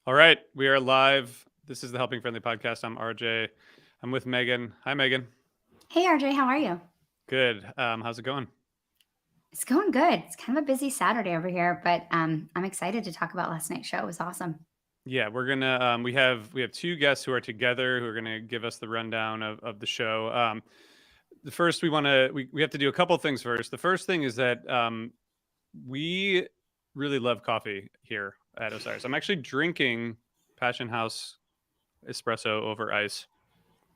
All right, we are live. This is the Helping Friendly Podcast. I'm RJ. I'm with Megan. Hi, Megan. Hey RJ, how are you? Good. How's it going? It's going good. It's kind of a busy Saturday over here, but I'm excited to talk about last night's show. It was awesome. Yeah, we're gonna. We have two guests who are together who are gonna give us the rundown of the show. The first we have to do a couple things first. The first thing is that we really love coffee here at Osiris. I'm actually drinking Passion House espresso over ice.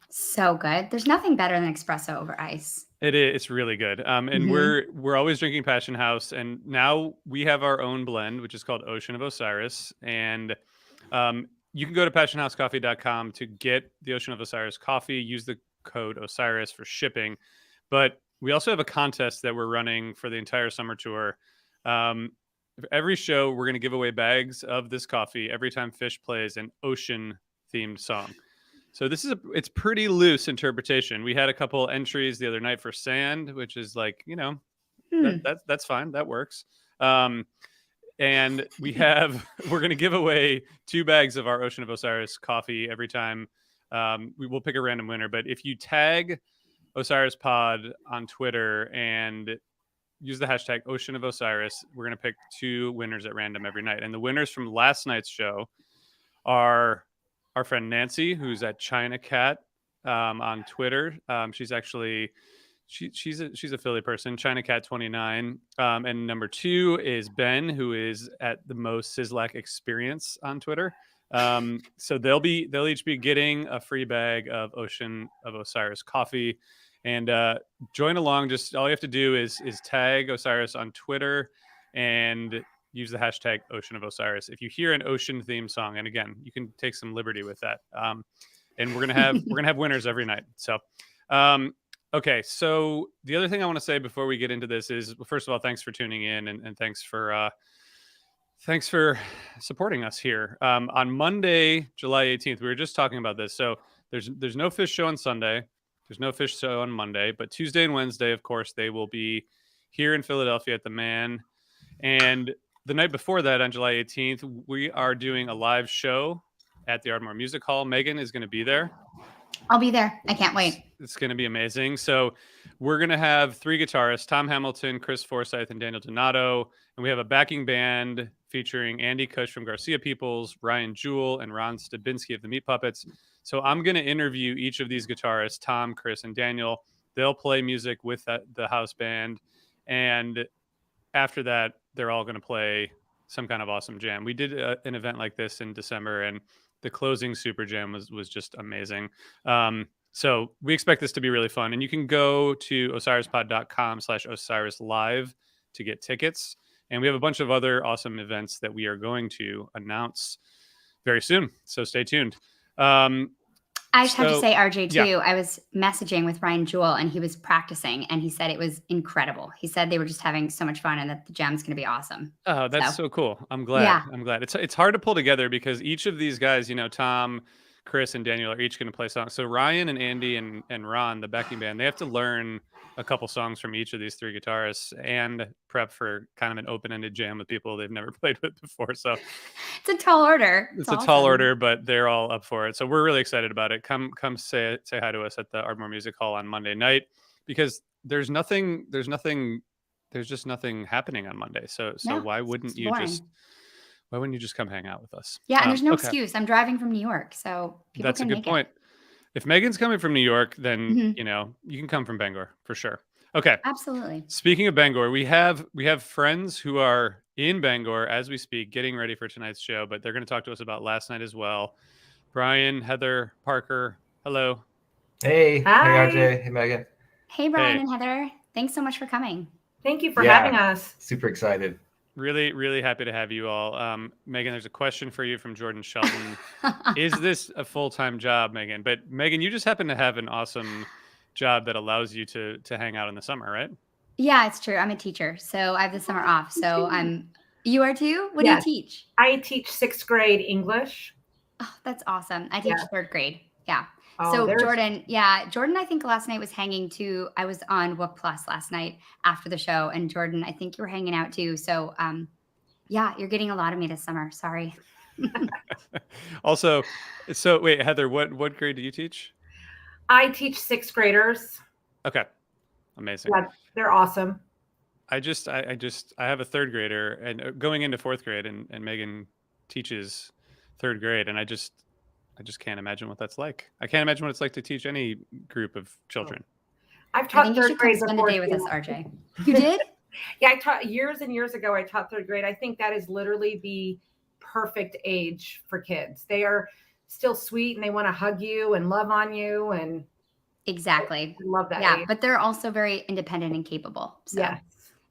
So good. There's nothing better than espresso over ice. It is. It's really good. And Hmm. we're always drinking Passion House, and now we have our own blend, which is called Ocean of Osiris. And you can go to passionhousecoffee.com to get the Ocean of Osiris coffee. Use the code Osiris for shipping. But we also have a contest that we're running for the entire summer tour. Um, every show, we're going to give away bags of this coffee every time Fish plays an ocean themed song. So it's pretty loose interpretation. We had a couple entries the other night for sand, which is like, Hmm. that's fine. That works. Um, and we're going to give away 2 bags of our Ocean of Osiris coffee every time. We will pick a random winner, but if you tag HFPod on Twitter and use the hashtag Ocean of Osiris, we're going to pick 2 winners at random every night. And the winners from last night's show are our friend Nancy, who's at China Cat on Twitter. She's actually she's a Philly person, China Cat 29. And number 2 is Ben, who is at the most Sizzlack Experience on Twitter. So they'll each be getting a free bag of Ocean of Osiris coffee. And join along. Just all you have to do is tag Osiris on Twitter and use the hashtag Ocean of Osiris. If you hear an ocean theme song, and again, you can take some liberty with that. And we're gonna have winners every night. So, okay. So the other thing I want to say before we get into this is, well, first of all, thanks for tuning in, and thanks for supporting us here. On Monday, July 18th, we were just talking about this. So there's no Fish show on Sunday. There's no Fish show on Monday, but Tuesday and Wednesday, of course, they will be here in Philadelphia at the Man. And the night before that, on July 18th, we are doing a live show at the Ardmore Music Hall. Megan is going to be there. I'll be there. I can't wait. It's going to be amazing. So we're going to have 3 guitarists, Tom Hamilton, Chris Forsyth, and Daniel Donato. And we have a backing band featuring Andy Cush from Garcia Peoples, Ryan Jewell, and Ron Stabinski of the Meat Puppets. So I'm going to interview each of these guitarists, Tom, Chris, and Daniel. They'll play music with the house band. And after that, they're all going to play some kind of awesome jam. We did an event like this in December, and the closing super jam was just amazing. So we expect this to be really fun. And you can go to osirispod.com/Osiris Live to get tickets. And we have a bunch of other awesome events that we are going to announce very soon. So stay tuned. I just have to say, RJ, Yeah. too, I was messaging with Ryan Jewell and he was practicing and he said it was incredible. He said they were just having so much fun and that the jam's going to be awesome. Oh, that's So, so cool. I'm glad. yeah. I'm glad. It's hard to pull together because each of these guys, Tom, Chris, and Daniel are each going to play songs. So Ryan and Andy and Ron, the backing band, they have to learn a couple songs from each of these 3 guitarists and prep for kind of an open-ended jam with people they've never played with before. So It's a tall order. it's a tall awesome. order, but they're all up for it. So we're really excited about it. Come say hi to us at the Ardmore Music Hall on Monday night because there's just nothing happening on Monday. So No, why it's wouldn't you boring. just come hang out with us? Yeah, and there's no Okay, excuse. I'm driving from New York, so people that's a can good make it. point. If Megan's coming from New York, then Hmm. you can come from Bangor for sure. Okay. Absolutely. Speaking of Bangor, we have friends who are in Bangor as we speak, getting ready for tonight's show, but they're going to talk to us about last night as well. Brian, Heather, Parker, hello. Hey, Hi. RJ, hey Megan. Hey, Brian Hey. and Heather. Thanks so much for coming. Thank you for Yeah. having us. Super excited. Really, really happy to have you all. Megan, there's a question for you from Jordan Shelton. Is this a full-time job, Megan? But Megan, you just happen to have an awesome job that allows you to hang out in the summer, right? Yeah, it's true. I'm a teacher, so I have the summer off. So you are too? What Yes. do you teach? I teach 6th grade English. Oh, that's awesome. I teach Yeah. 3rd grade. Yeah. Oh, So there's- Jordan, I think last night was hanging too. I was on Book Plus last night after the show, and Jordan, I think you were hanging out too. So yeah, you're getting a lot of me this summer. Sorry. Also, so wait, Heather, what grade do you teach? I teach sixth graders. Okay, amazing. Yeah, they're awesome. I have a third grader and going into fourth grade, and Megan teaches third grade, and I just can't imagine what that's like. I can't imagine what it's like to teach any group of children. I've I taught think you third should come grade spend a before day with us, too. RJ. You did? Yeah, I taught years and years ago. I taught third grade. I think that is literally the perfect age for kids. They are still sweet and they want to hug you and love on you, and Exactly. I love that Yeah, age. but they're also very independent and capable. So Yes,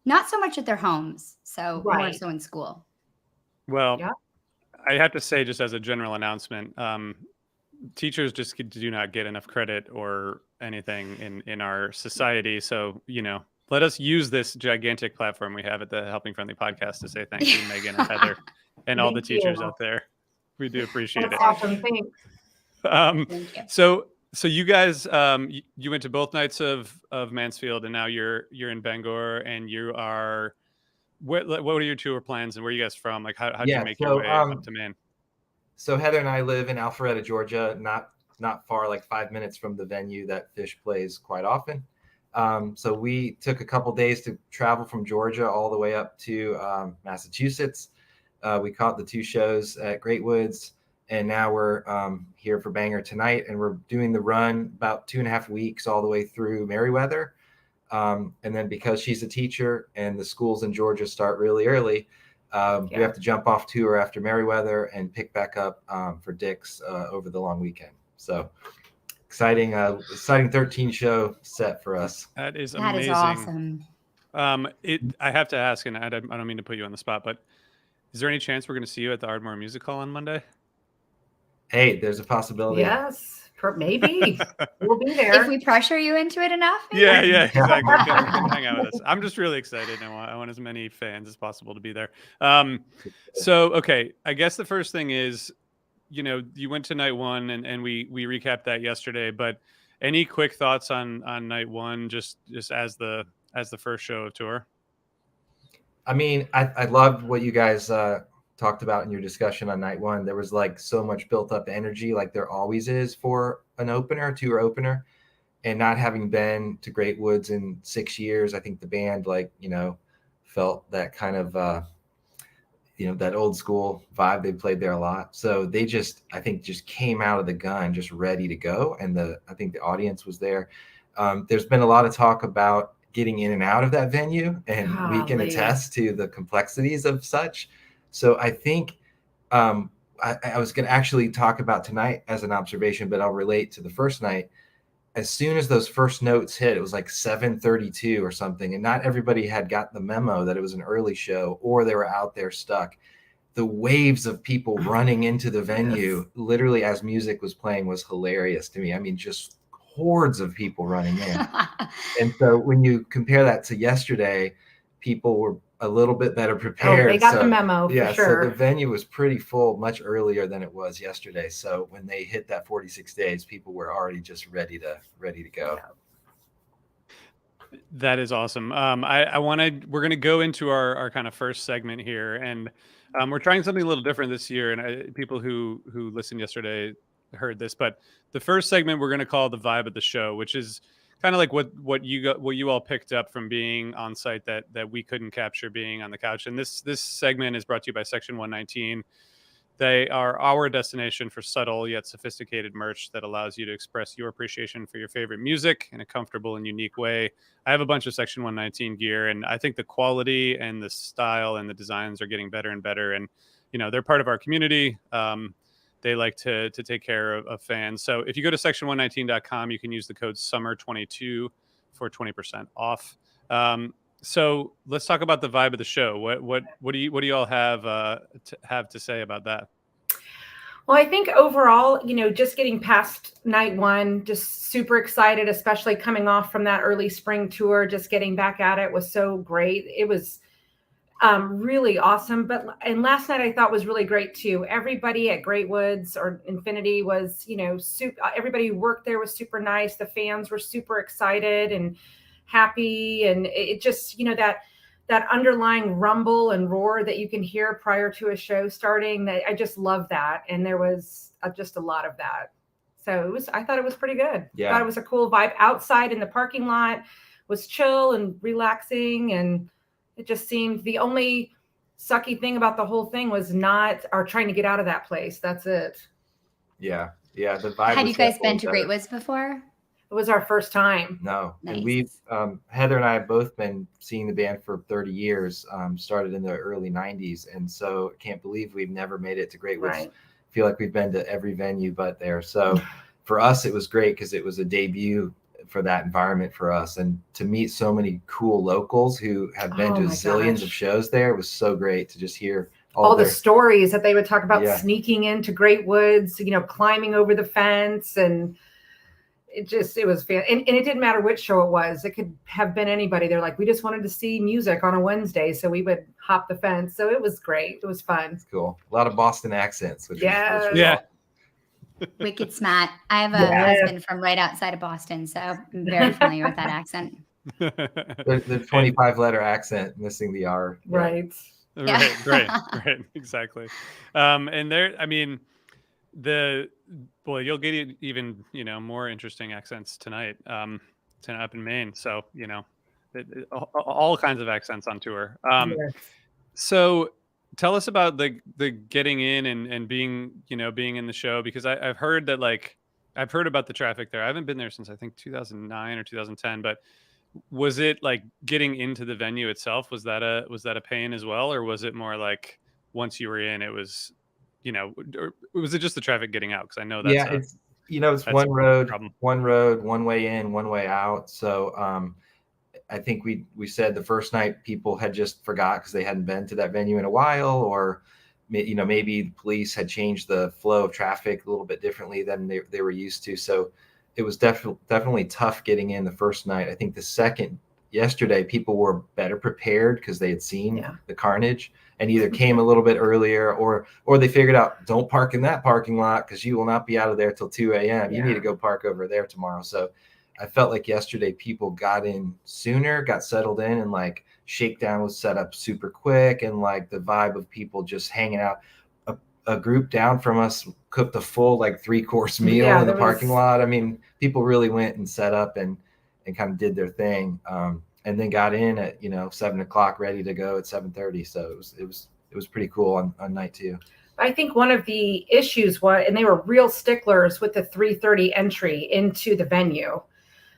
not so much at their homes, so more Right. so in school. Well, Yeah. I have to say, just as a general announcement, teachers just do not get enough credit or anything in our society. So, let us use this gigantic platform we have at the Helping Friendly podcast to say thank you, Megan and Heather, and all the Thank you. teachers out there. We do appreciate That's it. awesome. Thanks. Thank you. So you guys, you went to both nights of Mansfield, and now you're in Bangor, and you are. What are your tour plans, and where are you guys from? Like, how'd you make your way up to Maine? So Heather and I live in Alpharetta, Georgia, not far, like 5 minutes from the venue that Fish plays quite often. So we took a couple days to travel from Georgia all the way up to Massachusetts. We caught the 2 shows at Great Woods, and now we're here for Bangor tonight, and we're doing the run about 2.5 weeks all the way through Meriwether. And then because she's a teacher and the schools in Georgia start really early, we have to jump off tour after Meriwether and pick back up for Dick's over the long weekend. So exciting 13 show set for us. That is That amazing. is awesome. I have to ask, and I don't mean to put you on the spot, but is there any chance we're going to see you at the Ardmore Music Hall on Monday? Hey, there's a possibility. Yes, maybe we'll be there. If we pressure you into it enough. maybe. Yeah, exactly. Come hang out with us. I'm just really excited. I want as many fans as possible to be there. So, okay, I guess the first thing is, you went to night one, and we recapped that yesterday. But any quick thoughts on night one, just as the first show of tour? I mean, I loved what you guys talked about in your discussion on night one. There was like so much built up energy, like there always is for an tour opener. And not having been to Great Woods in 6 years, I think the band felt that kind of that old school vibe. They played there a lot, so they just came out of the gun just ready to go, and I think the audience was there. There's been a lot of talk about getting in and out of that venue, and we can attest to the complexities of such. So I think I was going to actually talk about tonight as an observation, but I'll relate to the first night. As soon as those first notes hit, it was like 7:32 or something, and not everybody had got the memo that it was an early show, or they were out there stuck. The waves of people running into the venue, literally as music was playing, was hilarious to me. I mean, just hordes of people running in. And so when you compare that to yesterday, people were a little bit better prepared. They got the memo, for sure. So the venue was pretty full much earlier than it was yesterday. So when they hit that 46 days, people were already just ready to go. That is awesome. We're going to go into our kind of first segment here, and we're trying something a little different this year. And people who listened yesterday heard this, but the first segment we're going to call the vibe of the show, which is kind of like what you all picked up from being on site that we couldn't capture being on the couch. And this segment is brought to you by Section 119. They are our destination for subtle yet sophisticated merch that allows you to express your appreciation for your favorite music in a comfortable and unique way. I have a bunch of Section 119 gear, and I think the quality and the style and the designs are getting better and better. And they're part of our community. They like to take care of fans. So if you go to section119.com, you can use the code SUMMER22 for 20% off. So let's talk about the vibe of the show. What do you all have to say about that? Well, I think overall, just getting past night one, just super excited, especially coming off from that early spring tour, just getting back at it was so great. It was really awesome. And last night I thought was really great too. Everybody at Great Woods or Infinity was, everybody who worked there was super nice. The fans were super excited and happy. And it just, that underlying rumble and roar that you can hear prior to a show starting. That I just love that. And there was just a lot of that. So I thought it was pretty good. Yeah. Thought it was a cool vibe. Outside in the parking lot was chill and relaxing. And it just seemed the only sucky thing about the whole thing was not our trying to get out of that place. That's it. Yeah. Yeah. The vibe. Had was you guys definitely been to better. Great Woods before? It was our first time. No. Nice. And we've, Heather and I have both been seeing the band for 30 years, started in the early 90s. And so I can't believe we've never made it to Great Woods. Right. I feel like we've been to every venue but there. So for us, it was great because it was a debut for that environment for us. And to meet so many cool locals who have been to Oh my zillions of gosh. shows there was so great to just hear All the their stories that they would talk about Yeah. sneaking into Great Woods, climbing over the fence. And it was fan. And it didn't matter which show it was. It could have been anybody. They're like, we just wanted to see music on a Wednesday. So we would hop the fence. So it was great. It was fun. cool. A lot of Boston accents, which Yes. was Yeah. Wicked smart. I have a Yes. husband from right outside of Boston, so I'm very familiar with that accent. the 25-letter accent missing the R. Yeah. Right. Yeah. Right, exactly. And there, I mean, you'll get even more interesting accents tonight up in Maine. So all kinds of accents on tour. Yes. So tell us about the getting in and being being in the show, because I've heard that I've heard about the traffic there. I haven't been there since I think 2009 or 2010, but was it like getting into the venue itself? Was that a pain as well, or was it more like once you were in, it was, or was it just the traffic getting out? Because I know that's it's that's one road, problem. one way in, one way out. So I think we said the first night people had just forgot because they hadn't been to that venue in a while, or maybe the police had changed the flow of traffic a little bit differently than they were used to. So it was definitely tough getting in the first night. I think yesterday people were better prepared because they had seen the carnage and either came a little bit earlier or they figured out, don't park in that parking lot because you will not be out of there till 2 a.m. You need to go park over there tomorrow. So I felt like yesterday people got in sooner, got settled in, and shakedown was set up super quick, and the vibe of people just hanging out. A group down from us cooked a full 3-course meal in the parking lot. I mean, people really went and set up and kind of did their thing, and then got in at 7:00, ready to go at 7:30. So it was pretty cool on night 2. I think one of the issues was, and they were real sticklers with the 3:30 entry into the venue.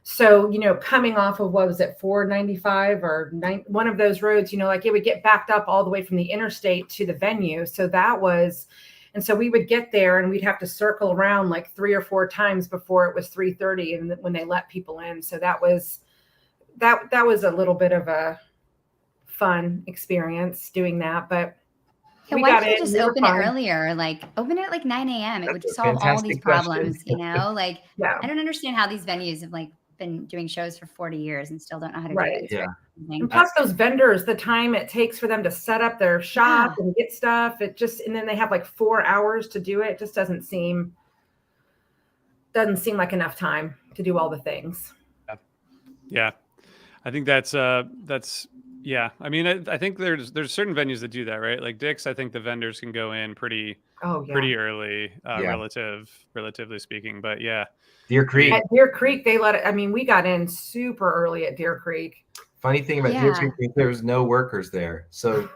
So, coming off of, what was it, 495 or one of those roads, it would get backed up all the way from the interstate to the venue. So and so we would get there and we'd have to circle around 3 or 4 times before it was 3:30 and when they let people in. So that was a little bit of a fun experience doing that, but why don't you just open it earlier? Open it at 9 a.m. It would solve all these problems, I don't understand how these venues have been doing shows for 40 years and still don't know how to do it. Yeah. And plus those vendors, the time it takes for them to set up their shop and get stuff, and then they have 4 hours to do it. It just doesn't seem like enough time to do all the things. Yeah. I think that's yeah. I mean, I think there's certain venues that do that, right? Like Dick's, I think the vendors can go in pretty early, relatively speaking. But yeah. Deer Creek. At Deer Creek, they let it. I mean, we got in super early at Deer Creek. Funny thing about Deer Creek, there was no workers there. So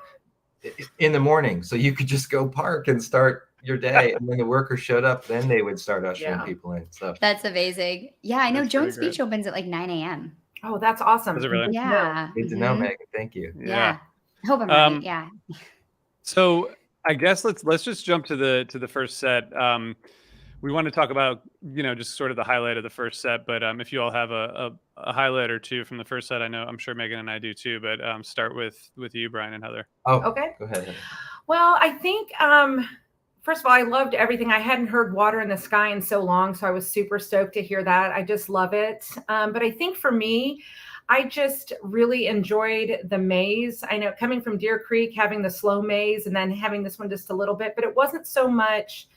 in the morning, so you could just go park and start your day. And when the workers showed up, then they would start ushering people in. So that's amazing. Yeah, I know Jones Beach opens at 9 a.m. Oh, that's awesome. Is it really? Yeah. Good to know, Megan. Thank you. Yeah. I hope I'm right. Yeah. So I guess let's just jump to the first set. We want to talk about, just sort of the highlight of the first set, but if you all have a highlight or two from the first set, I'm sure Megan and I do too, but start with you, Brian and Heather. Oh, okay. Go ahead. Well, I think, first of all, I loved everything. I hadn't heard Water in the Sky in so long, so I was super stoked to hear that. I just love it. But I think for me, I just really enjoyed the maze. I know coming from Deer Creek, having the slow maze and then having this one just a little bit, but it wasn't so much,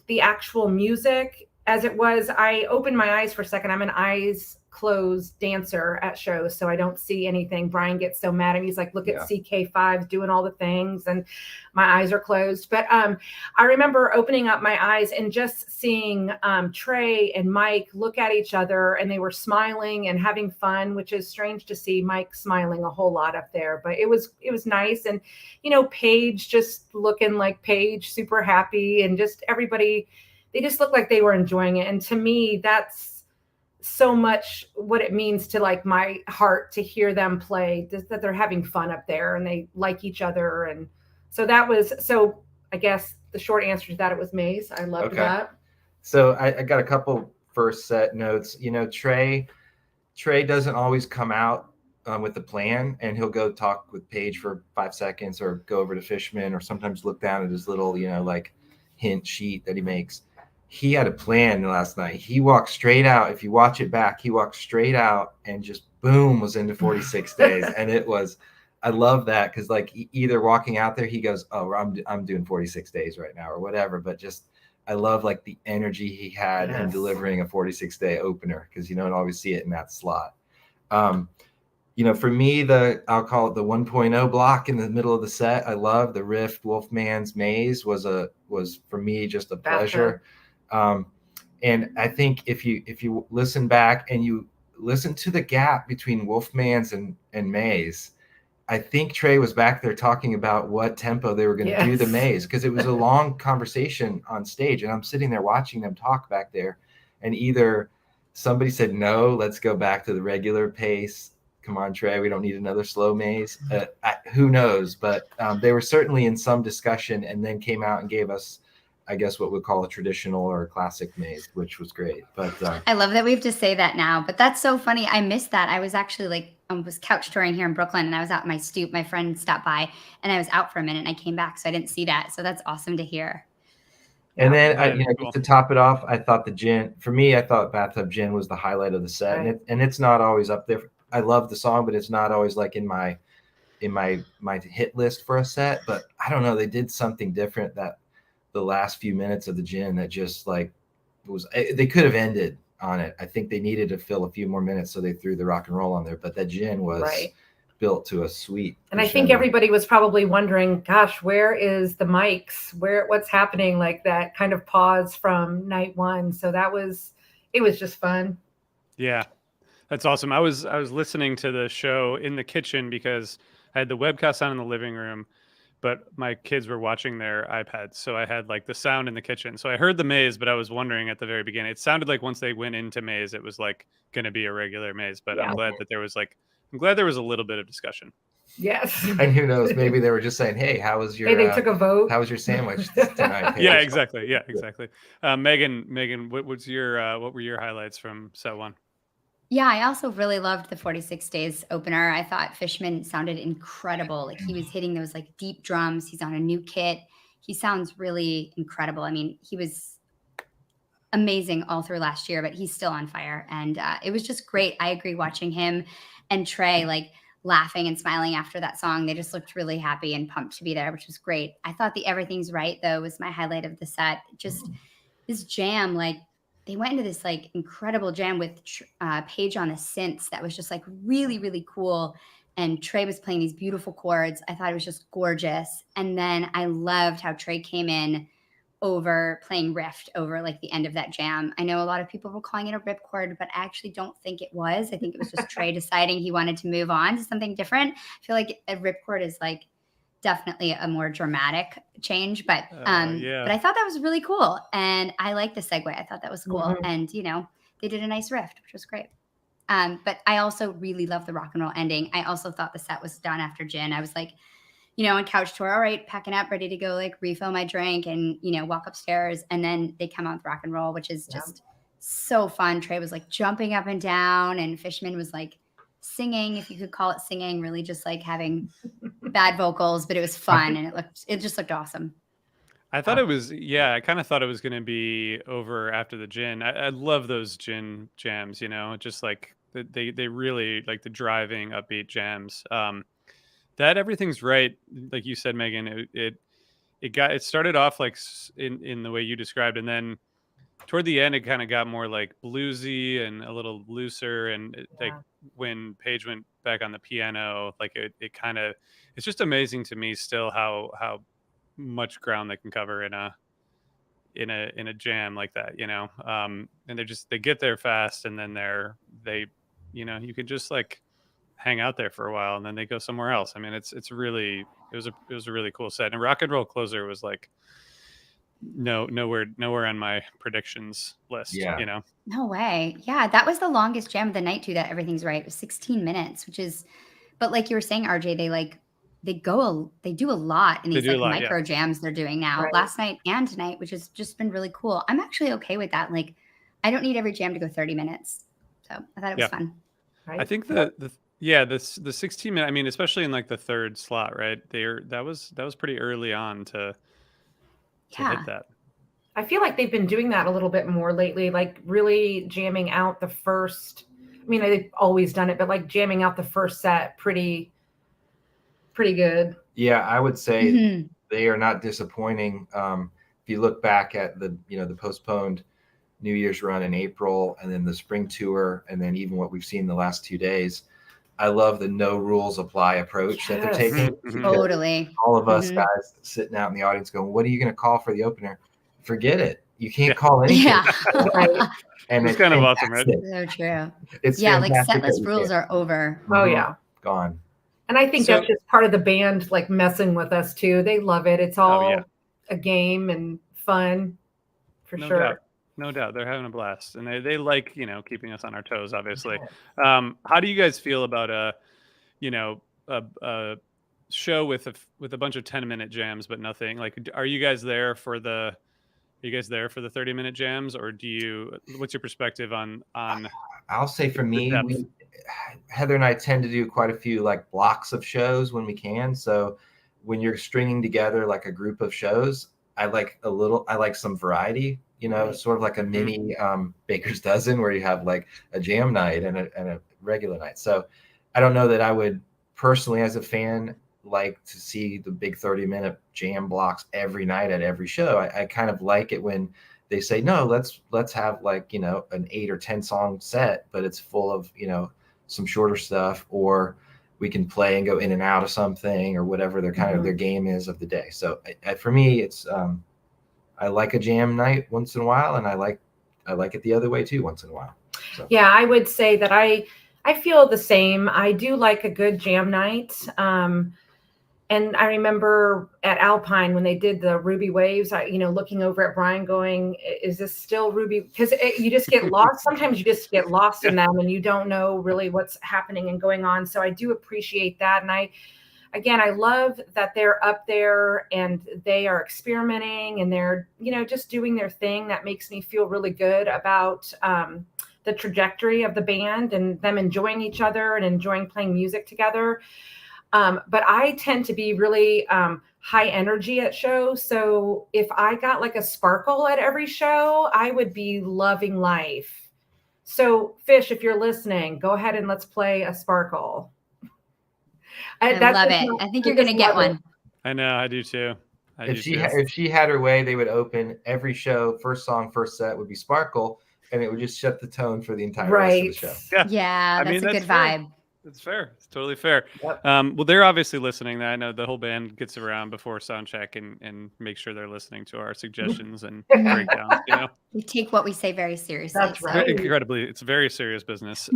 the actual music as it was. I opened my eyes for a second. I'm an eyes closed dancer at shows, so I don't see anything. Brian gets so mad at me. He's like, look at CK5 doing all the things, and my eyes are closed. But I remember opening up my eyes and just seeing Trey and Mike look at each other, and they were smiling and having fun, which is strange to see Mike smiling a whole lot up there. But it was nice. And, you know, Paige just looking like Paige, super happy, and just everybody, they just looked like they were enjoying it. And to me, that's so much what it means to like my heart to hear them play, that they're having fun up there and they like each other. And so I guess the short answer to that, it was Maze. I loved that. So I got a couple first set notes. You know, Trey doesn't always come out with a plan, and he'll go talk with Paige for 5 seconds or go over to Fishman or sometimes look down at his little, you know, like hint sheet that he makes. He had a plan last night. He walked straight out. If you watch it back, he walked straight out and just boom, was into 46 days. And it was, I love that, because like either walking out there, he goes, oh, I'm doing 46 days right now or whatever. But just, I love like the energy he had in delivering a 46-day opener, because you don't always see it in that slot. You know, for me, I'll call it the 1.0 block in the middle of the set. I love the Rift Wolfman's Maze was for me just a pleasure. And I think if you listen back and you listen to the gap between Wolfman's and Maze, I think Trey was back there talking about what tempo they were going to do the Maze, because it was a long conversation on stage, and I'm sitting there watching them talk back there, and either somebody said, no, let's go back to the regular pace. Come on, Trey, we don't need another slow Maze. Who knows? But they were certainly in some discussion, and then came out and gave us, I guess, what we'd call a traditional or a classic Maze, which was great. But I love that we have to say that now, but that's so funny. I missed that. I was actually was couch touring here in Brooklyn, and I was out in my stoop. My friend stopped by, and I was out for a minute, and I came back, so I didn't see that. So that's awesome to hear. And then cool. To top it off, I thought I thought Bathtub Gin was the highlight of the set. Right. And it's not always up there. I love the song, but it's not always like in my hit list for a set. But I don't know, they did something different that the last few minutes of the Gin that just like they could have ended on it. I think they needed to fill a few more minutes, so they threw the rock and roll on there. But that Gin was built to a sweet. And I think everybody was probably wondering, gosh, where is the mics? What's happening? Like that kind of pause from night one. So it was just fun. Yeah, that's awesome. I was listening to the show in the kitchen because I had the webcast on in the living room, but my kids were watching their iPads. So I had like the sound in the kitchen. So I heard the Maze, but I was wondering at the very beginning, it sounded like once they went into Maze, it was like going to be a regular Maze, but I'm glad there was a little bit of discussion. Yes. And who knows, maybe they were just saying, hey, how was your, they took a vote. How was your sandwich tonight? Yeah, exactly. Yeah, exactly. Megan, what were your highlights from set one? Yeah, I also really loved the 46 Days opener. I thought Fishman sounded incredible. Like he was hitting those like deep drums. He's on a new kit. He sounds really incredible. I mean, he was amazing all through last year, but he's still on fire. And it was just great. I agree, watching him and Trey like laughing and smiling after that song. They just looked really happy and pumped to be there, which was great. I thought the Everything's Right, though, was my highlight of the set. Just this jam, like they went into this like incredible jam with Paige on the synths that was just like really, really cool. And Trey was playing these beautiful chords. I thought it was just gorgeous. And then I loved how Trey came in over playing Rift over like the end of that jam. I know a lot of people were calling it a ripcord, but I actually don't think it was. I think it was just Trey deciding he wanted to move on to something different. I feel like a ripcord is like definitely a more dramatic change, but but I thought that was really cool. And I like the segue. I thought that was cool. Mm-hmm. And, they did a nice rift, which was great. But I also really love the rock and roll ending. I also thought the set was done after Gin. I was like, on couch tour, all right, packing up, ready to go like refill my drink and, walk upstairs. And then they come on with rock and roll, which is just so fun. Trey was like jumping up and down, and Fishman was like singing, if you could call it singing, really just like having bad vocals, but it was fun and it just looked awesome. I thought it was, I kind of thought it was going to be over after the Gin. I love those Gin jams, just like they really like the driving upbeat jams. That Everything's Right, like you said, Megan, it started off like in the way you described, and then toward the end, it kind of got more like bluesy and a little looser. And like when Paige went back on the piano, like it kind of, it's just amazing to me still how much ground they can cover in a jam like that, and they get there fast, and then they you can just like hang out there for a while, and then they go somewhere else. I mean, it was a really cool set. And Rock and Roll Closer was like nowhere on my predictions list. No way. Yeah, that was the longest jam of the night too. That Everything's Right. It was 16 minutes, but like you were saying, RJ, they do a lot in these like micro jams they're doing now, last night and tonight, which has just been really cool. I'm actually okay with that. Like, I don't need every jam to go 30 minutes. So I thought it was fun. Right? I think the 16 minute, I mean, especially in like the third slot, right? That was pretty early on to hit that. I feel like they've been doing that a little bit more lately, like really jamming out the first. I mean, they've always done it, but like jamming out the first set pretty good. Yeah, I would say they are not disappointing. If you look back at the postponed New Year's run in April, and then the spring tour, and then even what we've seen the last 2 days, I love the no rules apply approach that they're taking. Totally. All of us guys sitting out in the audience going, what are you going to call for the opener? Forget it. You can't call anything. Yeah. And it's kind of awesome, right? So true. It's like set list rules are over. Oh yeah. Gone. And I think that's just part of the band, like messing with us too. They love it. It's all a game and fun for sure. No doubt. They're having a blast, and they like, keeping us on our toes, obviously. How do you guys feel about a show with a bunch of 10-minute jams, but nothing like, are you guys there for the 30-minute jams, or what's your perspective on I'll say for me, Heather and I tend to do quite a few like blocks of shows when we can. So when you're stringing together like a group of shows, I like some variety, sort of like a mini Baker's Dozen, where you have like a jam night and a regular night. So I don't know that I would personally, as a fan, like to see the big 30-minute jam blocks every night at every show. I kind of like it when they say, no, let's have like, an 8 or 10 song set, but it's full of, some shorter stuff, or we can play and go in and out of something, or whatever their kind of their game is of the day. So for me, it's I like a jam night once in a while, and I like it the other way too once in a while. So. Yeah, I would say that I feel the same. I do like a good jam night. And I remember at Alpine when they did the Ruby Waves, looking over at Brian going, is this still Ruby? Because you just get lost. Sometimes you just get lost in them and you don't know really what's happening and going on. So I do appreciate that. And I love that they're up there and they are experimenting and they're, just doing their thing. That makes me feel really good about the trajectory of the band and them enjoying each other and enjoying playing music together. But I tend to be really high energy at shows. So if I got like a sparkle at every show, I would be loving life. So Fish, if you're listening, go ahead and let's play a sparkle. I love it. I think you're going to get one. I know. I do too. If she had her way, they would open every show. First song, first set would be Sparkle, and it would just set the tone for the entire rest of the show. Yeah, that's a good vibe. That's fair. It's totally fair. Yep. Well, they're obviously listening. I know the whole band gets around before sound check and make sure they're listening to our suggestions and breakdowns. We take what we say very seriously. That's right. Incredibly, it's very serious business.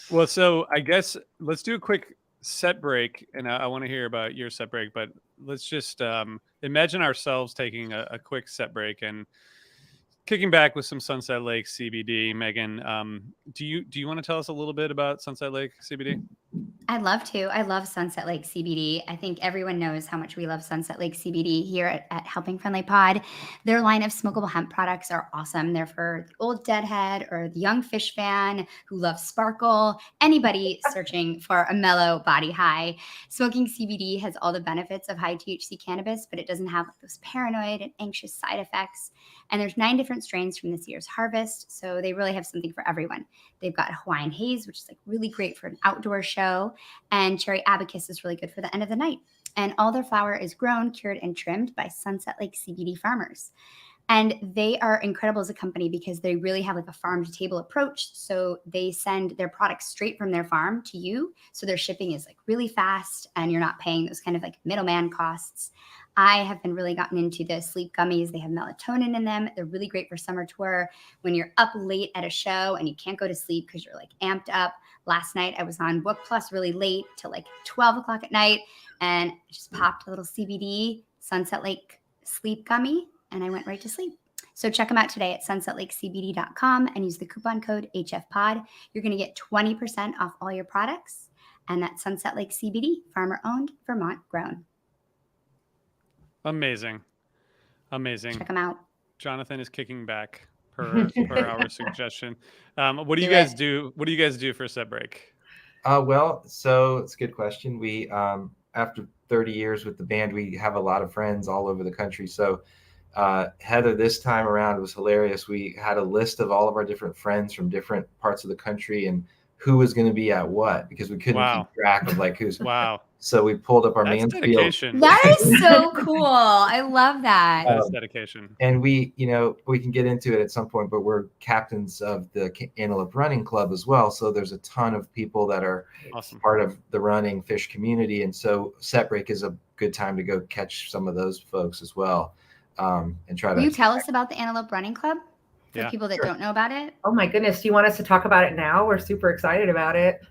Well, so I guess let's do a quick set break, and I want to hear about your set break. But let's just imagine ourselves taking a quick set break and kicking back with some Sunset Lake CBD. Megan, do you want to tell us a little bit about Sunset Lake CBD? I'd love to. I love Sunset Lake CBD. I think everyone knows how much we love Sunset Lake CBD here at Helping Friendly Pod. Their line of smokable hemp products are awesome. They're for the old deadhead or the young fish fan who loves sparkle, anybody searching for a mellow body high. Smoking CBD has all the benefits of high THC cannabis, but it doesn't have those paranoid and anxious side effects. And there's 9 different strains from this year's harvest, so they really have something for everyone. They've got Hawaiian Haze, which is like really great for an outdoor show, and Cherry Abacus is really good for the end of the night. And all their flower is grown, cured, and trimmed by Sunset Lake CBD farmers. And they are incredible as a company because they really have like a farm to table approach. So they send their products straight from their farm to you. So their shipping is like really fast and you're not paying those kind of like middleman costs. I have been really gotten into the sleep gummies. They have melatonin in them. They're really great for summer tour when you're up late at a show and you can't go to sleep because you're like amped up. Last night I was on Book Plus really late till like 12 o'clock at night and just popped a little CBD Sunset Lake sleep gummy and I went right to sleep. So check them out today at sunsetlakecbd.com and use the coupon code HFPod. You're going to get 20% off all your products. And that's Sunset Lake CBD, farmer owned, Vermont grown. Amazing. Check them out. Jonathan is kicking back per our suggestion. What do you guys do? What do you guys do for a set break? Well, so it's a good question. We, after 30 years with the band, we have a lot of friends all over the country. So Heather, this time around was hilarious. We had a list of all of our different friends from different parts of the country and who was going to be at what, because we couldn't keep track of like who's. Wow. So we pulled up our That's Mansfield. dedication. That is so cool. I love that. That's dedication. And we, we can get into it at some point, but we're captains of the Antelope Running Club as well. So there's a ton of people that are part of the running fish community. And so set break is a good time to go catch some of those folks as well. And try Will you tell us about the Antelope Running Club for people that don't know about it? Oh my goodness. Do you want us to talk about it now? We're super excited about it.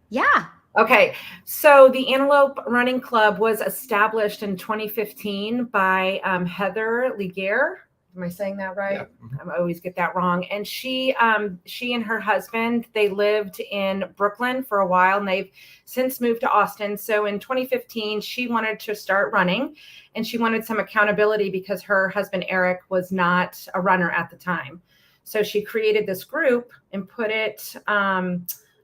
Yeah. Okay. So the Antelope Running Club was established in 2015 by Heather Leger. Am I saying that right? Yeah. I always get that wrong. And she and her husband, they lived in Brooklyn for a while and they've since moved to Austin. So in 2015, she wanted to start running and she wanted some accountability because her husband, Eric, was not a runner at the time. So she created this group and put it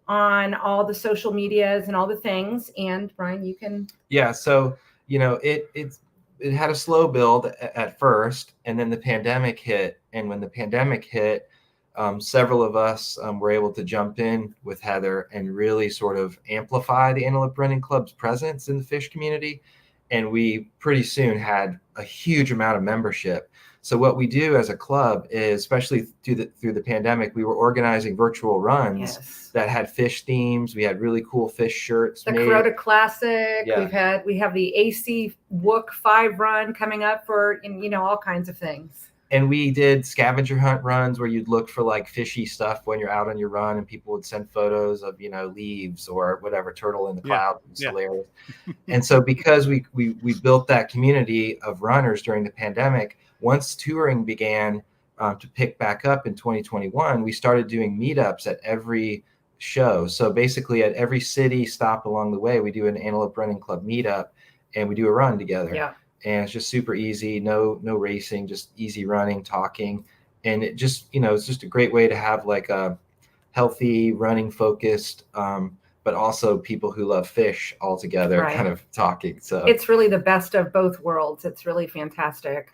on all the social medias and all the things. And Brian, you can. Yeah. So, it had a slow build at first, and then the pandemic hit. And when the pandemic hit, several of us were able to jump in with Heather and really sort of amplify the Antelope Running Club's presence in the fish community. And we pretty soon had a huge amount of membership. So what we do as a club is, especially through the pandemic, we were organizing virtual runs that had fish themes. We had really cool fish shirts. The Corota Classic. Yeah. We have the AC Wook 5 run coming up for, all kinds of things. And we did scavenger hunt runs where you'd look for like fishy stuff when you're out on your run, and people would send photos of, leaves or whatever, turtle in the cloud. It's hilarious. And so because we built that community of runners during the pandemic, once touring began to pick back up in 2021, we started doing meetups at every show. So basically at every city stop along the way, we do an Antelope Running Club meetup and we do a run together. Yeah. And it's just super easy, no racing, just easy running, talking. And it just, it's just a great way to have like a healthy running focused, but also people who love fish all together kind of talking. So it's really the best of both worlds. It's really fantastic.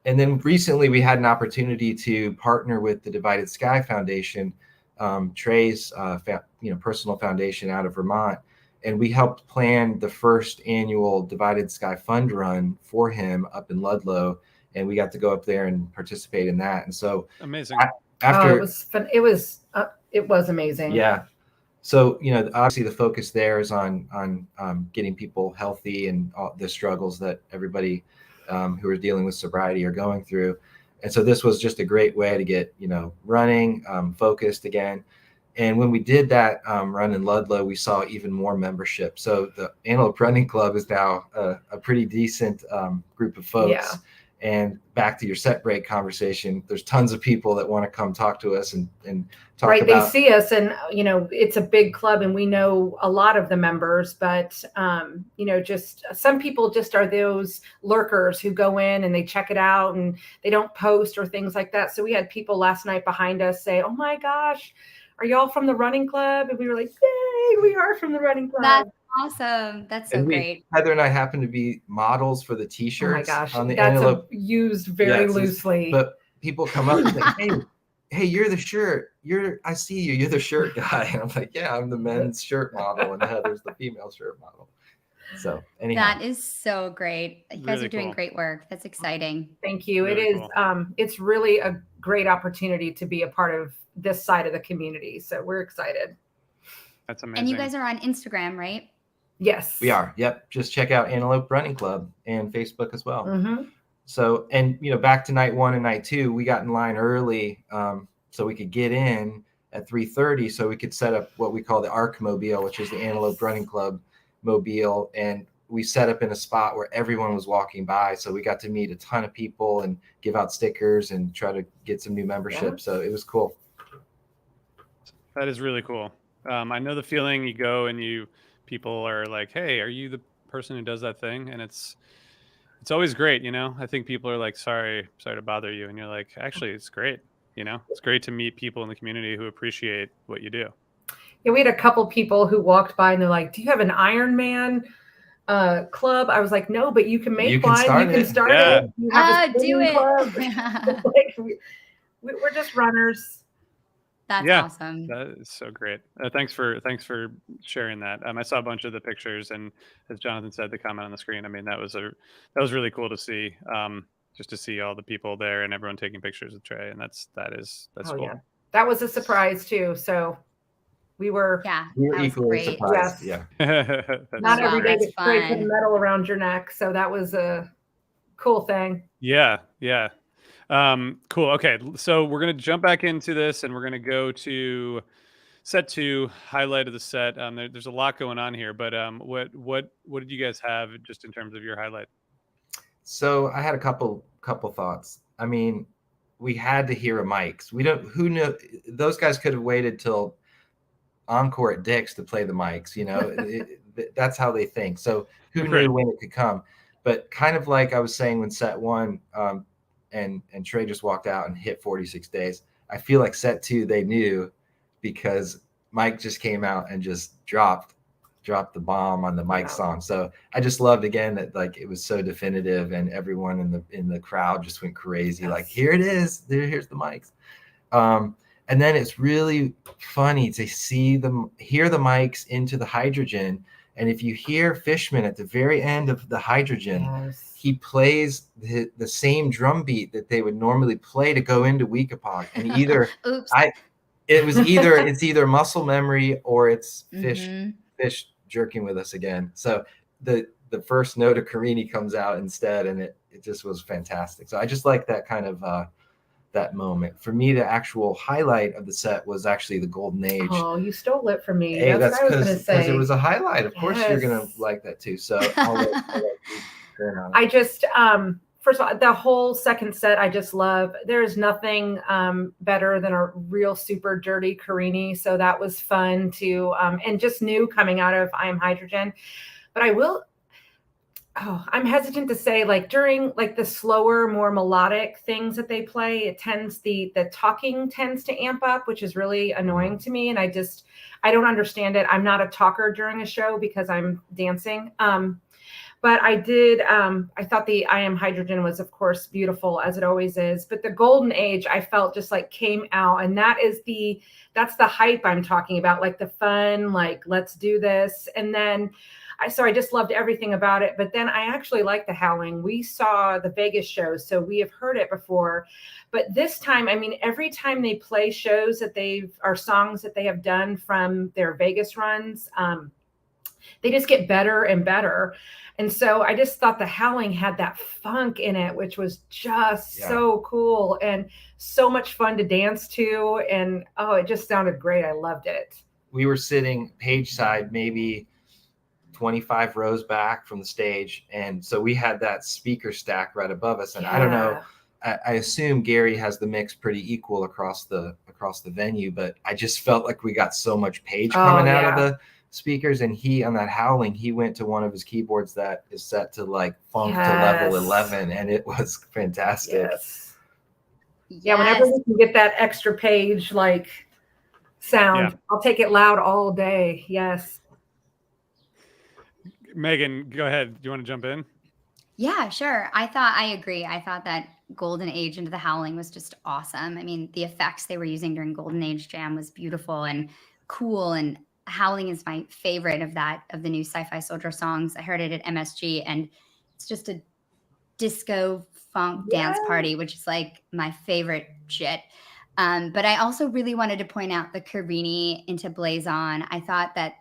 And then recently we had an opportunity to partner with the Divided Sky Foundation, Trey's personal foundation out of Vermont. And we helped plan the first annual Divided Sky Fund Run for him up in Ludlow. And we got to go up there and participate in that. And so amazing. It was fun. It was amazing. Yeah. So, obviously the focus there is on getting people healthy and all the struggles that everybody who are dealing with sobriety are going through. And so this was just a great way to get, running, focused again. And when we did that run in Ludlow, we saw even more membership. So the Antelope Running Club is now a pretty decent group of folks. Yeah. And back to your set break conversation, there's tons of people that want to come talk to us and talk about. They see us and, it's a big club and we know a lot of the members, but, just some people just are those lurkers who go in and they check it out and they don't post or things like that. So we had people last night behind us say, oh my gosh, are y'all from the running club? And we were like, yay, we are from the running club. That's awesome. That's so great. Heather and I happen to be models for the t-shirts. Oh my gosh, on the that's Antelope. Used very loosely. But people come up and say, hey, you're the shirt. I see you. You're the shirt guy. And I'm like, yeah, I'm the men's shirt model and Heather's the female shirt model. So anyhow. That is so great. You guys are doing great work. That's exciting. Thank you. Really it is. Cool. It's really a great opportunity to be a part of this side of the community. So we're excited. That's amazing. And you guys are on Instagram, right? Yes, we are. Yep. Just check out Antelope Running Club and Facebook as well. So, and back to night 1 and night 2, we got in line early so we could get in at 3:30 so we could set up what we call the ARC mobile, which is the Antelope Running Club mobile. And we set up in a spot where everyone was walking by. So we got to meet a ton of people and give out stickers and try to get some new memberships. So it was cool. That is really cool. I know the feeling. You go and people are like, hey, are you the person who does that thing? And it's always great. I think people are like, sorry to bother you. And you're like, actually, it's great. It's great to meet people in the community who appreciate what you do. Yeah, we had a couple people who walked by and they're like, do you have an Ironman club? I was like, no, but you can make one. You can start it. You have a do it. Club. We're just runners. That's awesome. That is so great. Thanks for sharing that. I saw a bunch of the pictures, and as Jonathan said, the comment on the screen. I mean, that was really cool to see. Just to see all the people there and everyone taking pictures of Trey, and that's cool. Yeah. That was a surprise too. So we were equally surprised. Yes. Yeah. Not every day that Trey put a medal around your neck, so that was a cool thing. Yeah. Cool. Okay, so we're gonna jump back into this, and we're gonna go to set 2, highlight of the set. There's a lot going on here, but what did you guys have just in terms of your highlight? So I had a couple thoughts. I mean, we had to hear a mics. Who knew those guys could have waited till Encore at Dick's to play the mics. That's how they think. So who knew when it could come? But kind of like I was saying when set 1. And Trey just walked out and hit 46 days. I feel like set 2, they knew because Mike just came out and just dropped the bomb on the Mike song. So I just loved again that like it was so definitive and everyone in the crowd just went crazy. Yes. Like, here it is. Here's the mics. And then it's really funny to hear the mics into the hydrogen. And if you hear Fishman at the very end of the hydrogen, he plays the same drum beat that they would normally play to go into Weekapaug. And either it's either muscle memory or it's fish jerking with us again. So the first note of Carini comes out instead, and it just was fantastic. So I just like that kind of that moment. For me, the actual highlight of the set was actually the Golden Age. Oh, you stole it from me. Hey, that's what I was going to say. Because it was a highlight. Of course, you're going to like that too. So I'll let you turn on it. I just, first of all, the whole second set, I just love. There's nothing better than a real super dirty Carini. So that was fun to, and just new coming out of I Am Hydrogen. But I'm hesitant to say, like during like the slower, more melodic things that they play, it tends the talking tends to amp up, which is really annoying to me. And I don't understand it. I'm not a talker during a show because I'm dancing. But I thought the I Am Hydrogen was, of course, beautiful as it always is. But the Golden Age, I felt just like came out. And that's the hype I'm talking about, like the fun, like, let's do this. And then I just loved everything about it. But then I actually like the Howling. We saw the Vegas shows, so we have heard it before. But this time, I mean, every time they play shows or songs that they have done from their Vegas runs, they just get better and better. And so I just thought the Howling had that funk in it, which was just so cool and so much fun to dance to. And it just sounded great. I loved it. We were sitting page side, maybe 25 rows back from the stage. And so we had that speaker stack right above us. And I don't know, I assume Gary has the mix pretty equal across the venue, but I just felt like we got so much Page coming out of the speakers. And he, on that Howling, he went to one of his keyboards that is set to like funk to level 11. And it was fantastic. Yeah. Whenever we can get that extra Page, like sound, I'll take it loud all day. Yes. Megan, go ahead. Do you want to jump in? Yeah, sure. I agree. I thought that Golden Age into the Howling was just awesome. I mean, the effects they were using during Golden Age Jam was beautiful and cool. And Howling is my favorite of the new Sci-Fi Soldier songs. I heard it at MSG, and it's just a disco funk dance party, which is like my favorite shit. But I also really wanted to point out the Carini into Blaze On. I thought that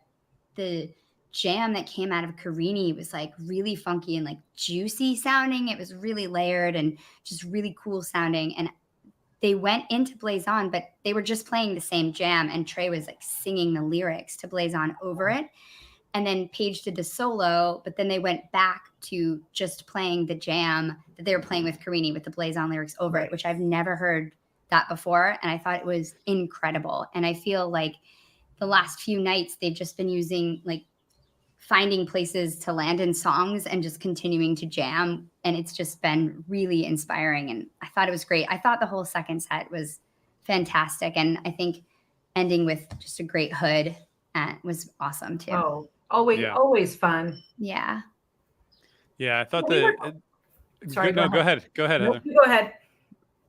the jam that came out of Carini was like really funky and like juicy sounding. It was really layered and just really cool sounding. And they went into Blaze On, but they were just playing the same jam, and Trey was like singing the lyrics to Blaze On over it. And then Paige did the solo, but then they went back to just playing the jam that they were playing with Carini with the Blaze On lyrics over it, which I've never heard that before. And I thought it was incredible. And I feel like the last few nights they've just been using like finding places to land in songs and just continuing to jam. And it's just been really inspiring. And I thought it was great. I thought the whole second set was fantastic. And I think ending with just a great hood was awesome too. Oh, always fun. Yeah. Yeah. I thought Sorry, go ahead. Go ahead, Heather. Go ahead.